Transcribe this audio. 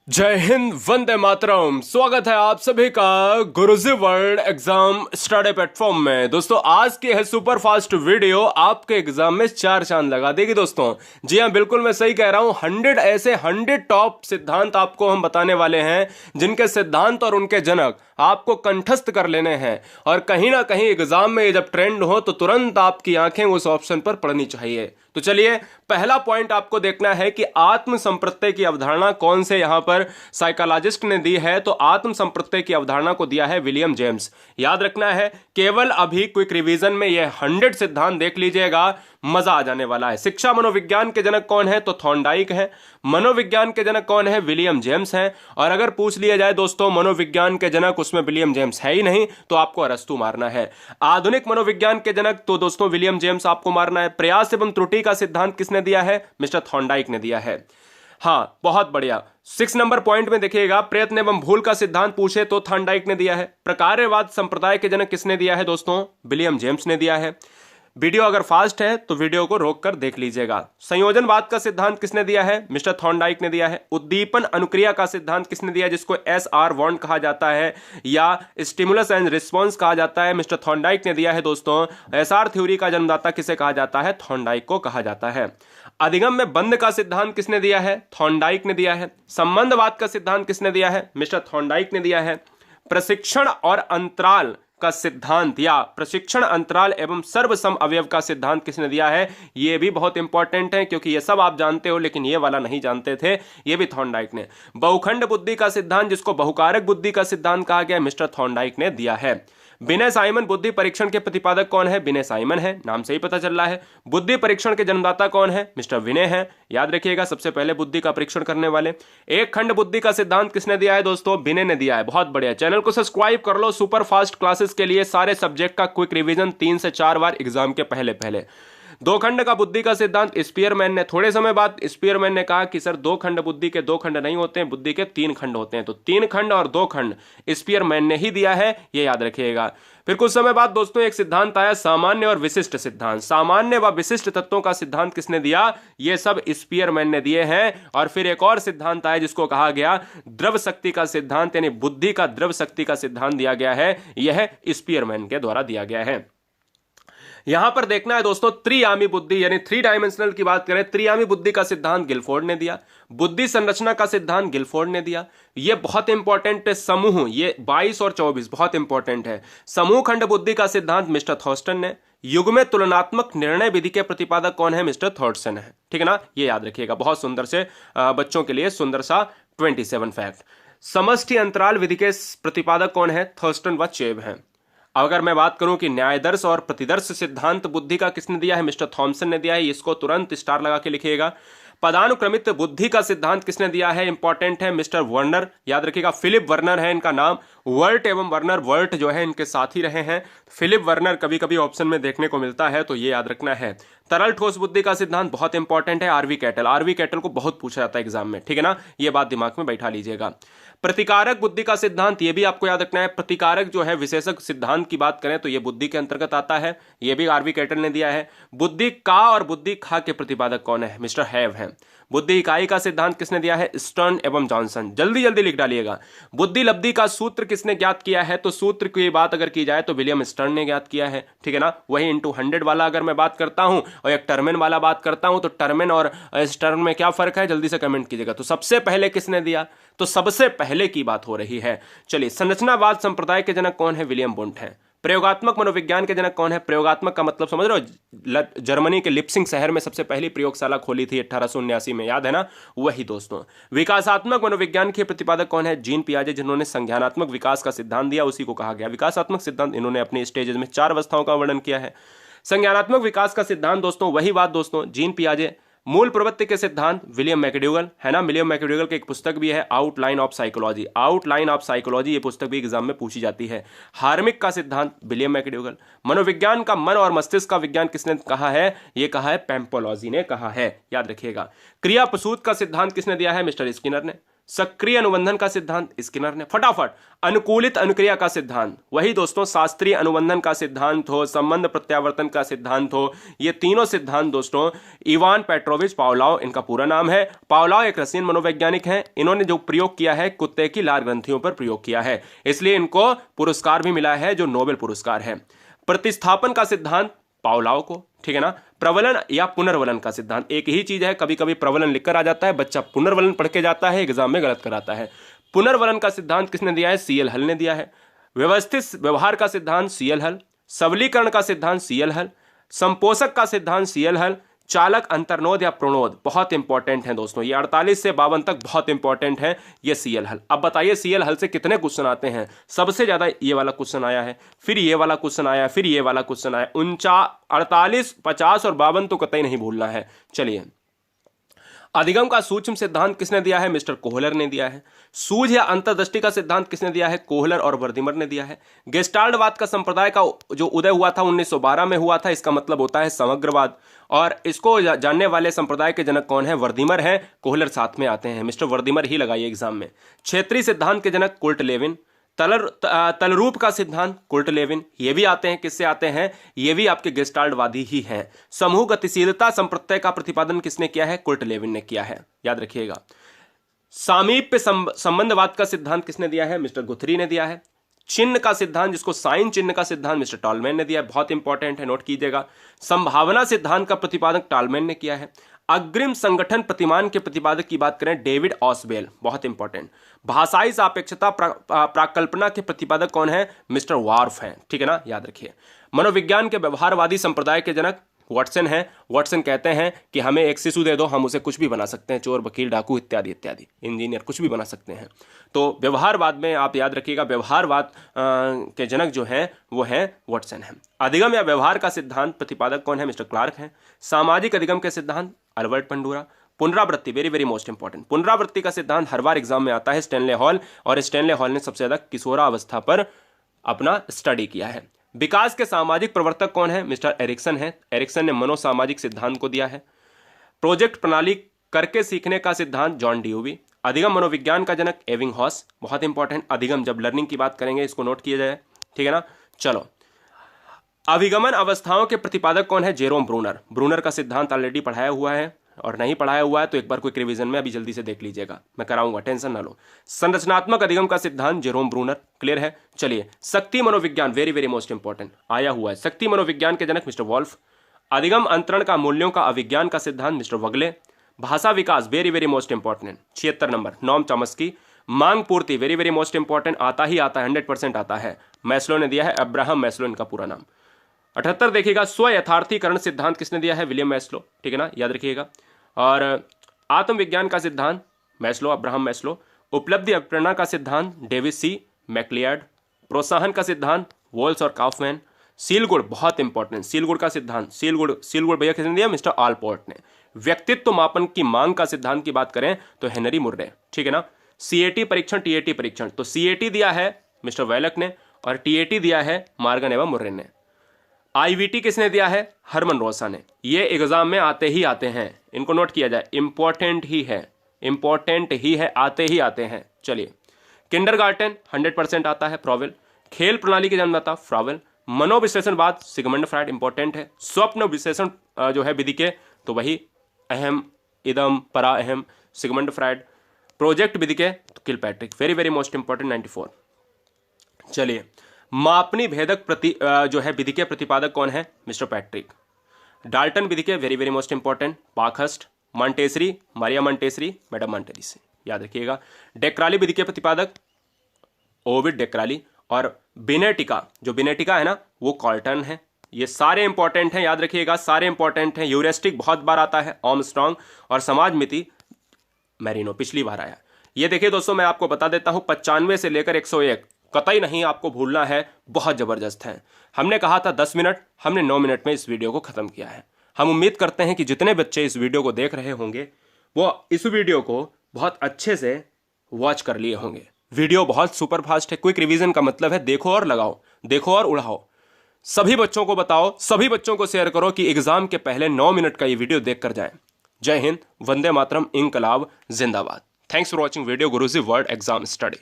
जय हिंद, वंदे मातरम। स्वागत है आप सभी का गुरुजी वर्ल्ड एग्जाम स्टडी प्लेटफॉर्म में। दोस्तों, आज की है सुपर फास्ट वीडियो आपके एग्जाम में चार चांद लगा देगी। दोस्तों जी हाँ, बिल्कुल मैं सही कह रहा हूं। 100 टॉप सिद्धांत आपको हम बताने वाले हैं, जिनके सिद्धांत और उनके जनक आपको कंठस्थ कर लेने हैं। और कहीं ना कहीं एग्जाम में ये जब ट्रेंड हो तो तुरंत आपकी आंखें उस ऑप्शन पर पड़नी चाहिए। तो चलिए, पहला पॉइंट आपको देखना है कि आत्म संप्रत्यय की अवधारणा कौन से यहां पर साइकोलॉजिस्ट ने दी है। तो आत्म संप्रत्यय की अवधारणा को दिया है विलियम जेम्स। याद रखना है, केवल अभी क्विक रिवीजन में यह 100 सिद्धांत देख लीजिएगा, मजा आ जाने वाला है। शिक्षा मनोविज्ञान के जनक कौन है? तो थॉर्नडाइक है। मनोविज्ञान के जनक कौन है? विलियम जेम्स हैं। और अगर पूछ लिया जाए दोस्तों मनोविज्ञान के जनक, उसमें विलियम जेम्स है ही नहीं, तो आपको अरस्तू मारना है। आधुनिक मनोविज्ञान के जनक तो दोस्तों विलियम जेम्स आपको मारना है। प्रयास एवं त्रुटि का सिद्धांत किसने दिया है? मिस्टर थॉर्नडाइक ने दिया है। हाँ, बहुत बढ़िया। 6 नंबर पॉइंट में देखिएगा, प्रयत्न एवं भूल का सिद्धांत पूछे तो थॉर्नडाइक ने दिया है। प्रकार्यवाद संप्रदाय के जनक किसने दिया है दोस्तों? विलियम जेम्स ने दिया है। वीडियो अगर फास्ट है तो वीडियो को रोक कर देख लीजिएगा। संयोजनवाद का सिद्धांत किसने दिया है? मिस्टर थॉर्नडाइक ने दिया है। उद्दीपन अनुक्रिया का सिद्धांत किसने दिया है, जिसको SR बॉन्ड कहा जाता है या स्टिमुलस एंड रिस्पॉन्स कहा जाता है? मिस्टर थॉर्नडाइक ने दिया है। दोस्तों, SR थ्योरी का जन्मदाता किसे कहा जाता है? थॉर्नडाइक को कहा जाता है। अधिगम में बंध का सिद्धांत किसने दिया है? थॉर्नडाइक ने दिया है। संबंधवाद का सिद्धांत किसने दिया है? मिस्टर थॉर्नडाइक ने दिया है। प्रशिक्षण और अंतराल का सिद्धांत या प्रशिक्षण अंतराल एवं सर्वसम अवयव का सिद्धांत किसने दिया है? यह भी बहुत इंपॉर्टेंट है, क्योंकि यह सब आप जानते हो लेकिन यह वाला नहीं जानते थे, यह भी थॉर्नडाइक ने। बहुखंड बुद्धि का सिद्धांत, जिसको बहुकारक बुद्धि का सिद्धांत कहा गया, मिस्टर थॉर्नडाइक ने दिया है। विनय साइमन बुद्धि परीक्षण के प्रतिपादक कौन है? विनय साइमन है, नाम से ही पता चल रहा है। बुद्धि परीक्षण के जन्मदाता कौन है? मिस्टर विनय है। याद रखिएगा, सबसे पहले बुद्धि का परीक्षण करने वाले। एक खंड बुद्धि का सिद्धांत किसने दिया है दोस्तों? विनय ने दिया है। बहुत बढ़िया। चैनल को सब्सक्राइब कर लो सुपर फास्ट क्लासेस के लिए, सारे सब्जेक्ट का क्विक रिवीजन 3 से 4 बार एग्जाम के पहले पहले। दो खंड का बुद्धि का सिद्धांत स्पीयरमैन ने, थोड़े समय बाद स्पीयरमैन ने कहा कि सर, दो खंड बुद्धि के दो खंड नहीं होते हैं, बुद्धि के 3 खंड होते हैं। तो 3 खंड और 2 खंड स्पीयरमैन ने ही दिया है, ये याद रखिएगा। फिर कुछ समय बाद दोस्तों एक सिद्धांत आया, सामान्य और विशिष्ट सिद्धांत। सामान्य व विशिष्ट तत्वों का सिद्धांत किसने दिया? ये सब स्पीयरमैन ने दिए हैं। और फिर एक और सिद्धांत आया जिसको कहा गया द्रव शक्ति का सिद्धांत, यानी बुद्धि का द्रव शक्ति का सिद्धांत दिया गया है, यह स्पीयरमैन के द्वारा दिया गया है। यहां पर देखना है दोस्तों, त्रियामी बुद्धि यानी 3 डायमेंशनल की बात करें, त्रियामी बुद्धि का सिद्धांत गिलफोर्ड ने दिया। बुद्धि संरचना का सिद्धांत गिलफोर्ड ने दिया। यह बहुत इंपॉर्टेंट है। समूह, ये 22 और 24 बहुत इंपॉर्टेंट है। समूह खंड बुद्धि का सिद्धांत मिस्टर थॉर्स्टन ने। युग में तुलनात्मक निर्णय विधि के प्रतिपादक कौन है? मिस्टर थॉर्स्टन है। ठीक है ना, ये याद रखिएगा। बहुत सुंदर से बच्चों के लिए सुंदर सा 27 फैक्ट। समष्टि अंतराल विधि के प्रतिपादक कौन है? थॉर्स्टन व चेब हैं। अगर मैं बात करूं कि न्यायदर्श और प्रतिदर्श सिद्धांत बुद्धि का किसने दिया है? मिस्टर थॉमसन ने दिया है। इसको तुरंत स्टार लगा के लिखिएगा। पदानुक्रमित बुद्धि का सिद्धांत किसने दिया है? इंपॉर्टेंट है, मिस्टर वर्नर। याद रखिएगा, फिलिप वर्नर है इनका नाम। वर्ट एवं वर्नर, वर्ट जो है इनके साथ ही रहे हैं। फिलिप वर्नर कभी कभी ऑप्शन में देखने को मिलता है, तो ये याद रखना है। तरल ठोस बुद्धि का सिद्धांत बहुत इंपॉर्टेंट है, आरवी कैटल। आरवी कैटल को बहुत पूछा जाता है एग्जाम में, ठीक है ना, ये बात दिमाग में बैठा लीजिएगा। प्रतिकारक बुद्धि का सिद्धांत, ये भी आपको याद रखना है। प्रतिकारक जो है विशेषक सिद्धांत की बात करें तो ये बुद्धि के अंतर्गत आता है, ये भी आरवी कैटल ने दिया है। बुद्धि का और बुद्धि खा के प्रतिपादक कौन है? मिस्टर हैव है। बुद्धि इकाई का सिद्धांत किसने दिया है? स्टर्न एवं जॉनसन। जल्दी जल्दी लिख डालिएगा। बुद्धि लब्धि का सूत्र किसने ज्ञात किया है? तो सूत्र की बात अगर की जाए तो विलियम स्टर्न ने ज्ञात किया है, ठीक है ना। वही इंटू 100 वाला अगर मैं बात करता हूं और एक टर्मेन वाला बात करता हूं, तो टर्मेन और स्टर्न में क्या फर्क है, जल्दी से कमेंट कीजिएगा। तो सबसे पहले किसने दिया? तो सबसे पहले की बात हो रही है। चलिए, संरचनावाद संप्रदाय के जनक कौन है? विलियम वुंट है। प्रयोगात्मक मनोविज्ञान के जनक कौन है? प्रयोगात्मक का मतलब समझ रहे हो? जर्मनी के लिप्सिंग शहर में सबसे पहली प्रयोगशाला खोली थी 1879 में, याद है ना, वही दोस्तों। विकासात्मक मनोविज्ञान के प्रतिपादक कौन है? जीन पियाजे, जिन्होंने संज्ञानात्मक विकास का सिद्धांत दिया, उसी को कहा गया विकासात्मक सिद्धांत। इन्होंने अपने स्टेजेस में 4 अवस्थाओं का वर्णन किया है। संज्ञानात्मक विकास का सिद्धांत दोस्तों, वही बात दोस्तों, जीन पियाजे। मूल प्रवृत्ति के सिद्धांत विलियम मैकडूगल, है ना। विलियम मैकडूगल की एक पुस्तक भी है, outline of psychology. Outline of psychology, ये पुस्तक भी एग्जाम में पूछी जाती है। हार्मिक का सिद्धांत विलियम मैकडूगल। मनोविज्ञान का मन और मस्तिष्क का विज्ञान किसने कहा है? ये कहा है पैम्पोलॉजी ने कहा है, याद रखिएगा। क्रिया प्रसूत का सिद्धांत किसने दिया है? मिस्टर स्किनर ने। सक्रिय अनुबंधन का सिद्धांत स्किनर ने। फटाफट, अनुकूलित अनुक्रिया का सिद्धांत, वही दोस्तों शास्त्रीय अनुबंधन का सिद्धांत हो, संबंध प्रत्यावर्तन का सिद्धांत हो, ये तीनों सिद्धांत दोस्तों इवान पेट्रोविच पावलोव इनका पूरा नाम है। पावलोव एक रशियन मनोवैज्ञानिक हैं। इन्होंने जो प्रयोग किया है कुत्ते की लार ग्रंथियों पर प्रयोग किया है, इसलिए इनको पुरस्कार भी मिला है जो नोबेल पुरस्कार है। प्रतिस्थापन का सिद्धांत पावलोव को, ठीक है ना। प्रवलन या पुनर्वलन का सिद्धांत, एक ही चीज है, कभी कभी प्रवलन लिखकर आ जाता है, बच्चा पुनर्वलन पढ़ के जाता है, एग्जाम में गलत कराता है। पुनर्वलन का सिद्धांत किसने दिया है? सीएल हल ने दिया है। व्यवस्थित व्यवहार का सिद्धांत सीएल हल। सबलीकरण का सिद्धांत सीएल हल। संपोषक का सिद्धांत सीएल हल। चालक अंतर्नोद या प्रणोद बहुत इंपॉर्टेंट है दोस्तों, ये 48 से 52 तक बहुत इंपॉर्टेंट है ये सीएल हल। अब बताइए सीएल हल से कितने क्वेश्चन आते हैं? सबसे ज्यादा ये वाला क्वेश्चन आया है, फिर ये वाला क्वेश्चन आया, फिर ये वाला क्वेश्चन आया। 48, 50 और 52 तो कतई नहीं भूलना है। चलिए, अधिगम का सूक्ष्म सिद्धांत किसने दिया है? मिस्टर कोहलर ने दिया है। सूझ या अंतर्दृष्टि का सिद्धांत किसने दिया है? कोहलर और वर्दीमर ने दिया है। गेस्टाल्टवाद का संप्रदाय का जो उदय हुआ था 1912 में हुआ था, इसका मतलब होता है समग्रवाद, और इसको जानने वाले संप्रदाय के जनक कौन है? वर्दीमर है। कोहलर साथ में आते हैं, मिस्टर वर्दीमर ही लगाइए एग्जाम में। क्षेत्रीय सिद्धांत के जनक कुर्ट लेविन। तलरूप का सिद्धांत कुर्ट लेविन, ये भी आते हैं, किससे आते हैं? ये भी आपके गेस्टाल्टवादी ही हैं। समूह गतिशीलता संप्रत्यय का प्रतिपादन किसने किया है? कुर्ट लेविन ने किया है, याद रखिएगा। सामीप्य संबंधवाद का सिद्धांत किसने दिया है? मिस्टर गुथरी ने दिया है। चिन्ह का सिद्धांत, जिसको साइन चिन्ह का सिद्धांत मिस्टर टॉलमैन ने दिया है, बहुत इंपॉर्टेंट है, नोट कीजिएगा। संभावना सिद्धांत का प्रतिपादक टॉलमैन ने किया है। अग्रिम संगठन प्रतिमान के प्रतिपादक की बात करें, डेविड ऑसबेल, बहुत इंपॉर्टेंट। भाषाई सापेक्षता प्राकल्पना के प्रतिपादक कौन है? मिस्टर वार्फ हैं, ठीक है ना, याद रखिए। मनोविज्ञान के व्यवहारवादी संप्रदाय के जनक वाटसन है। वाटसन कहते हैं कि हमें एक शिशु दे दो, हम उसे कुछ भी बना सकते हैं, चोर, वकील, डाकू इत्यादि इत्यादि, इंजीनियर, कुछ भी बना सकते हैं। तो व्यवहारवाद में आप याद रखिएगा, व्यवहारवाद के जनक जो हैं वो हैं वाटसन है। अधिगम या व्यवहार का सिद्धांत प्रतिपादक कौन है? मिस्टर क्लार्क हैं। सामाजिक अधिगम के सिद्धांत अल्बर्ट पंडूरा। पुनरावृत्ति, वेरी वेरी मोस्ट इंपॉर्टेंट, पुनरावृत्ति का सिद्धांत हर बार एग्जाम में आता है, स्टैनले हॉल, और स्टैनले हॉल ने सबसे ज्यादा किशोरावस्था पर अपना स्टडी किया है। विकास के सामाजिक प्रवर्तक कौन है? मिस्टर एरिक्सन है। एरिक्सन ने मनोसामाजिक सिद्धांत को दिया है। प्रोजेक्ट प्रणाली करके सीखने का सिद्धांत जॉन ड्यूवी। अधिगम मनोविज्ञान का जनक एविंगहॉस, बहुत इंपॉर्टेंट, अधिगम जब लर्निंग की बात करेंगे इसको नोट किया जाए, ठीक है ना। चलो, अभिगमन अवस्थाओं के प्रतिपादक कौन है? Jerome Bruner. ब्रूनर का सिद्धांत ऑलरेडी पढ़ाया हुआ है, और नहीं पढ़ाया हुआ है तो एक बार क्विक रिवीजन में अभी जल्दी से देख लीजिएगा, मैं कराऊंगा, टेंशन ना लो। संरचनात्मक अधिगम का सिद्धांत जेरोम ब्रूनर, क्लियर है। चलिए, शक्ति मनोविज्ञान, वेरी वेरी मोस्ट इंपॉर्टेंट, आया हुआ है। शक्ति मनोविज्ञान के जनक मिस्टर वॉल्फ। अधिगम अंतरण का मूल्यों का अभिज्ञान का सिद्धांत मिस्टर वगले। भाषा विकास, very very most important, 76 number, Noam Chomsky. मांग पूर्ति, वेरी वेरी मोस्ट इंपॉर्टेंट, आता ही आता है, 100% आता है, मैस्लो ने दिया है, अब्राहम मैस्लो इनका पूरा नाम। 78 देखिएगा, स्व यथार्थीकरण सिद्धांत किसने दिया है? विलियम मैस्लो, ठीक है ना, याद रखिएगा। और आत्मविज्ञान का सिद्धांत मैस्लो, अब्राहम मैस्लो। उपलब्धि अप्रेरणा का सिद्धांत डेविस सी मैक्लियार्ड। प्रोत्साहन का सिद्धांत वॉल्स और काउफमैन। सीलगुड़, बहुत इंपॉर्टेंट, सीलगुड़ का सिद्धांत, सीलगुड़ भैया किसने दिया? मिस्टर आलपोर्ट ने। व्यक्तित्व मापन की मांग का सिद्धांत की बात करें तो हेनरी मुर्रे, ठीक है ना। सीएटी परीक्षण, टीएटी परीक्षण, तो सीएटी दिया है मिस्टर वैलक ने, और टीएटी दिया है मार्गन एवं मुर्रे ने। आईवीटी किसने दिया है? हरमन रोसा ने। ये एग्जाम में आते ही आते हैं, इनको नोट किया जाए, इंपॉर्टेंट ही है, इंपॉर्टेंट ही है, आते ही आते हैं। चलिए, किंडरगार्टन 100% आता है, फ्रॉवेल। खेल प्रणाली के जन्मदाता फ्रॉवेल। मनोविश्लेषणवाद सिगमंड फ्रायड, इंपॉर्टेंट है। स्वप्न विश्लेषण जो है विधि के, तो वही अहम, इदम, परा, अहम, सिगमंड फ्रायड। प्रोजेक्ट विधि के तो Kilpatrick, very very most important, 94। चलिए, मापनी भेदक जो है विधि के प्रतिपादक कौन है? Mister Patrick. डाल्टन विधि के, very very most important, Parkhurst. Montessori, Maria Montessori, madam Montessori, याद रखिएगा। डेक्राली विधि के प्रतिपादक ओविड डेक्राली। और बिनेटिका, जो बिनेटिका है ना, वो कॉल्टन है। ये सारे इंपॉर्टेंट हैं, याद रखिएगा, सारे इंपॉर्टेंट हैं। यूरेस्टिक बहुत बार आता है, आर्मस्ट्रांग। और समाज मिति मैरिनो, पिछली बार आया। ये देखिए दोस्तों, मैं आपको बता देता हूं, 95 से लेकर 101 कतई नहीं आपको भूलना है, बहुत जबरदस्त है। हमने कहा था 10 मिनट, हमने 9 मिनट में इस वीडियो को खत्म किया है। हम उम्मीद करते हैं कि जितने बच्चे इस वीडियो को देख रहे होंगे वो इस वीडियो को बहुत अच्छे से वॉच कर लिए होंगे। वीडियो बहुत सुपर फास्ट है। क्विक रिवीजन का मतलब है देखो और लगाओ, देखो और उड़ाओ। सभी बच्चों को बताओ, सभी बच्चों को शेयर करो कि एग्जाम के पहले 9 मिनट का ये वीडियो देख कर जाएं। जय हिंद, वंदे मातरम, इंकलाब जिंदाबाद। Thanks for watching video Guruji world exam study.